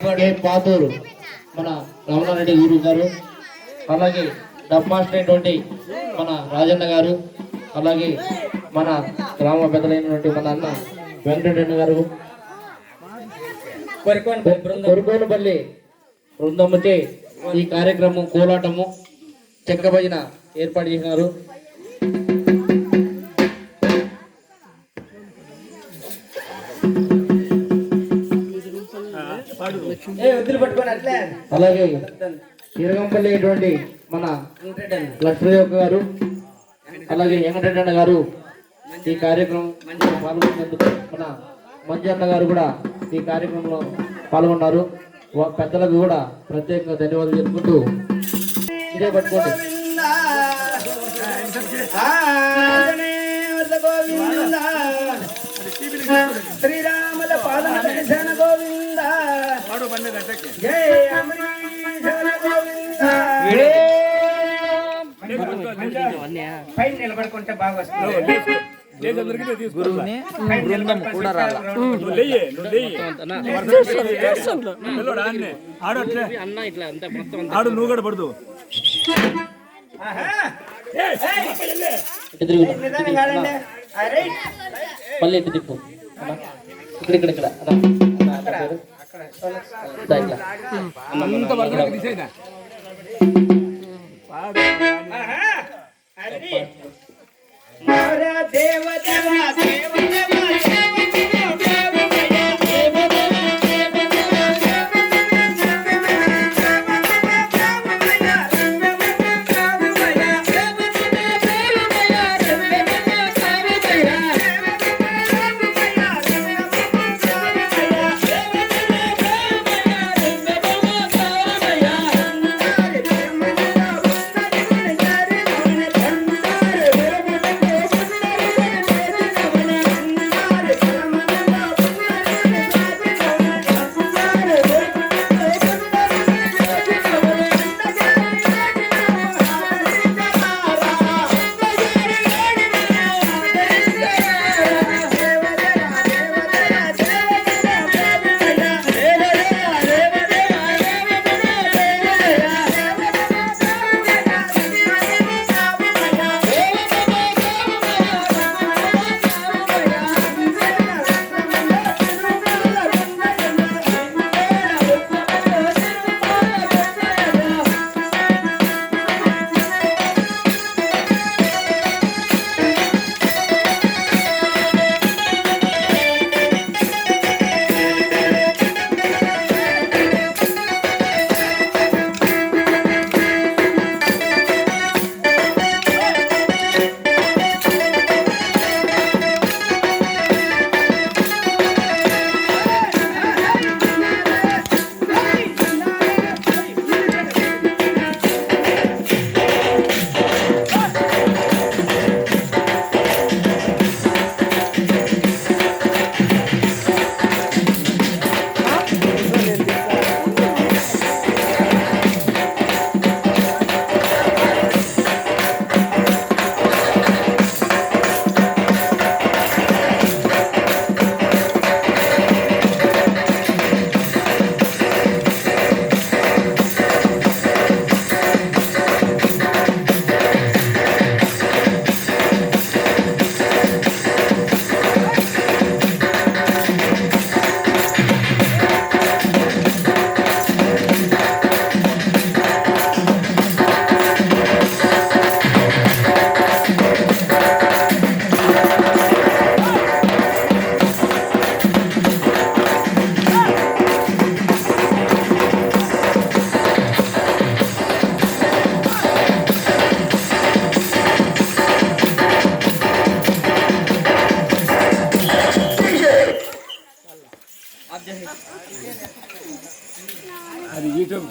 పాతూరు మన రమణారెడ్డి గురువు గారు, అలాగే డబ్ మాస్టర్ అయినటువంటి మన రాజన్న గారు, అలాగే మన గ్రామ పెద్దలైనటువంటి మన అన్న వెంకటరెడ్డి గారు, కొరుకోనపల్లి బృందముచే ఈ కార్యక్రమం కోలాటము చెక్క భజన ఏర్పాటు చేసినారు. అలాగే ఇరగంపల్లి అయినటువంటి మన లక్ష్మీదేవ్ గారు, అలాగే వెంకటరెడ్డి గారు ఈ కార్యక్రమం పాల్గొనేందుకు మన మంజన్న గారు కూడా ఈ కార్యక్రమంలో పాల్గొన్నారు. పెద్దలకు కూడా ప్రత్యేకంగా ధన్యవాదాలు చెప్పుకుంటూ ఇదే పట్టుకోండి. శ్రీరాముల పాదన గోవింద జయ పైన నిలబడుకుంటే బాగా వస్తుంది. గురువుని బృందం కూడా రాలా ఆడు నువ్వు కూడా పడదు. మళ్ళీ ఇటు తిప్పు, ఇక్కడ దేవ దేవ దేవ